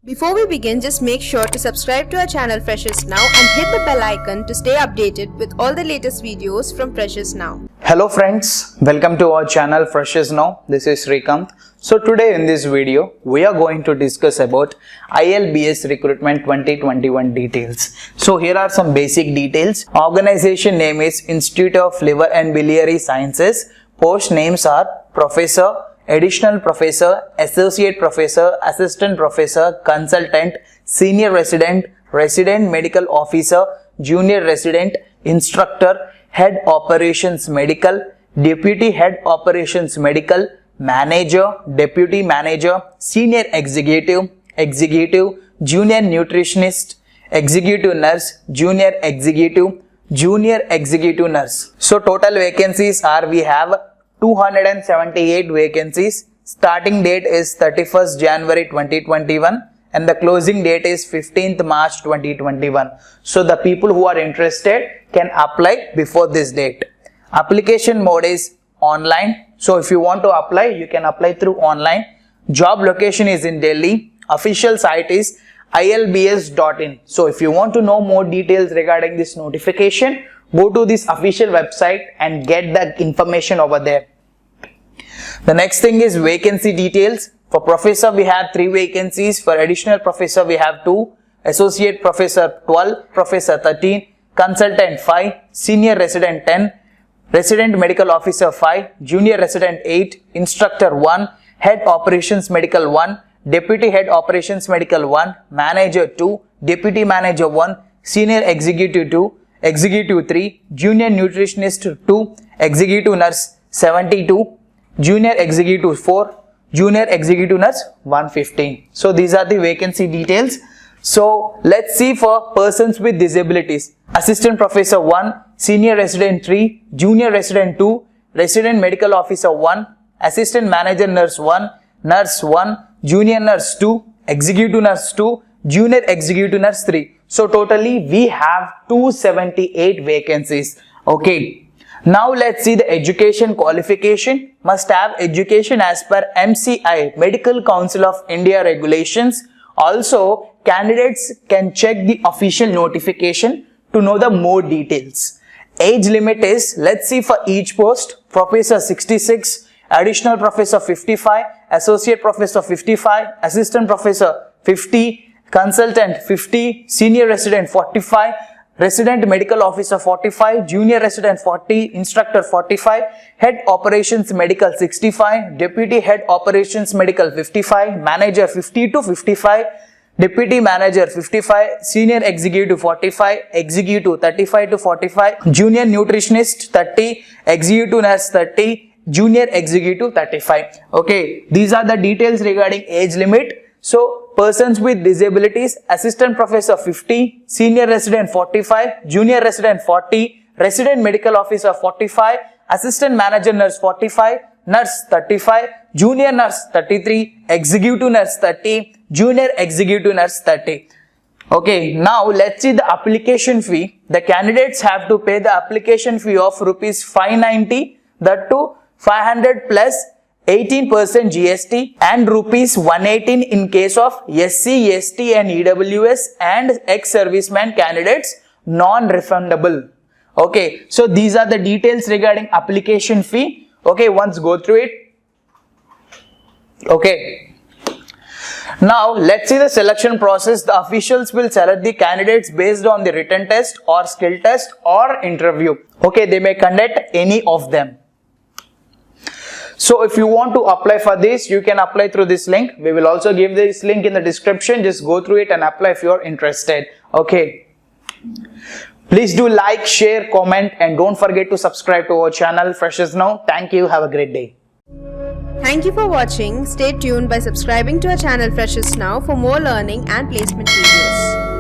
Before we begin, just make sure to subscribe to our channel Freshers Now and hit the bell icon to stay updated with all the latest videos from Freshers Now. Hello friends, welcome to our channel Freshers Now. This is Srikanth. So today in this video, we are going to discuss about ILBS Recruitment 2021 details. So here are some basic details. Organization name is Institute of Liver and Biliary Sciences. Post names are Professor, Additional Professor, Associate Professor, Assistant Professor, Consultant, Senior Resident, Resident Medical Officer, Junior Resident, Instructor, Head Operations Medical, Deputy Head Operations Medical, Manager, Deputy Manager, Senior Executive, Executive, Junior Nutritionist, Executive Nurse, Junior Executive, Junior Executive Nurse. So total vacancies are, we have 278 vacancies. Starting date is 31st January 2021 and the closing date is 15th March 2021. So the people who are interested can apply before this date. Application mode is online. So if you want to apply, you can apply through online. Job location is in Delhi. Official site is ilbs.in. So if you want to know more details regarding this notification, go to this official website and get the information over there. The next thing is vacancy details. For professor, we have 3 vacancies. For additional professor, we have 2. Associate professor 12, professor 13, consultant 5, senior resident 10, resident medical officer 5, junior resident 8, instructor 1, head operations medical 1, deputy head operations medical 1, manager 2, deputy manager 1, senior executive 2, executive 3, junior nutritionist 2, executive nurse 72, junior executive 4, junior executive nurse 115. So these are the vacancy details. So let's see for persons with disabilities. Assistant professor 1, senior resident 3, junior resident 2, resident medical officer 1, assistant manager nurse 1, nurse 1, junior nurse 2, executive nurse 2, junior executive nurse 3. So totally we have 278 vacancies. Okay. Now let's see the education qualification. Must have education as per MCI, Medical Council of India regulations. Also, candidates can check the official notification to know the more details. Age limit is, let's see for each post, professor 66, additional professor 55, associate professor 55, assistant professor 50, consultant 50, senior resident 45, resident medical officer 45, junior resident 40, instructor 45, head operations medical 65, deputy head operations medical 55, manager 50 to 55, deputy manager 55, senior executive 45, executive 35 to 45, junior nutritionist 30, executive nurse 30, junior executive 35. Okay, these are the details regarding age limit. So persons with disabilities, assistant professor 50, senior resident 45, junior resident 40, resident medical officer 45, assistant manager nurse 45, nurse 35, junior nurse 33, executive nurse 30, junior executive nurse 30. Okay, now let's see the application fee. The candidates have to pay the application fee of rupees 590, that too 500 plus 18% GST and rupees 118 in case of SC, ST and EWS and ex-serviceman candidates, non-refundable. Okay, so these are the details regarding application fee. Okay, once go through it. Okay. Now let's see the selection process. The officials will select the candidates based on the written test or skill test or interview. Okay, they may conduct any of them. So if you want to apply for this, you can apply through this link. We will also give this link in the description. Just go through it and apply if you are interested. Okay. Please do like, share, comment and don't forget to subscribe to our channel Freshers Now. Thank you. Have a great day. Thank you for watching. Stay tuned by subscribing to our channel Freshers Now for more learning and placement videos.